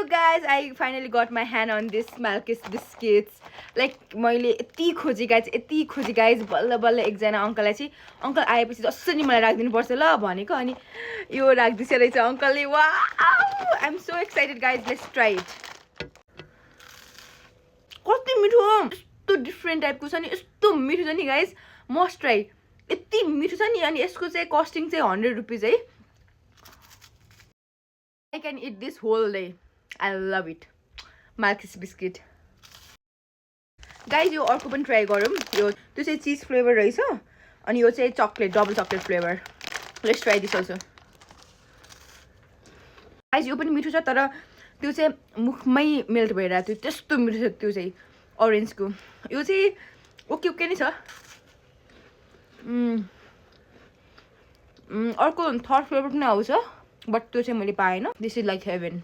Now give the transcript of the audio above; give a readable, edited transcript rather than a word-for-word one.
guys, I finally got my hand on this Malkis biscuits. Like मैले यति खोजी guys बल्ल बल्ल एकजना अंकललाई चाहिँ अंकल आएपछि जसरी मलाई राख्दिनु पर्छ ल भनेको अनि यो राख्दिछ रहेछ अंकलले wow I'm so excited guys, let's try it. कति मिठो यस्तो डिफरेन्ट टाइपको छ नि यस्तो मिठो छ नि गाइस मस्ट ट्राई यति मिठो छ नि अनि यसको चाहिँ कस्टिङ चाहिँ 100 रुपैयाँ है I can eat this whole day. I love it. Malkis biscuit. Guys, यो अर्को पनि ट्राई गरौँ यो त्यो चाहिँ चीज फ्लेभर रहेछ अनि यो चाहिँ chocolate double chocolate flavour let's try this also guys यो पनि मिठो छ तर त्यो चाहिँ मुखमै मेल्ट भइरहेको थियो त्यस्तो मिठो छ त्यो चाहिँ ओरेन्जको यो चाहिँ ओके ओके नै छ अर्को थर्ड फ्लेभर पनि आउँछ बट त्यो चाहिँ मैले पाएन दिस इज लाइक हेभन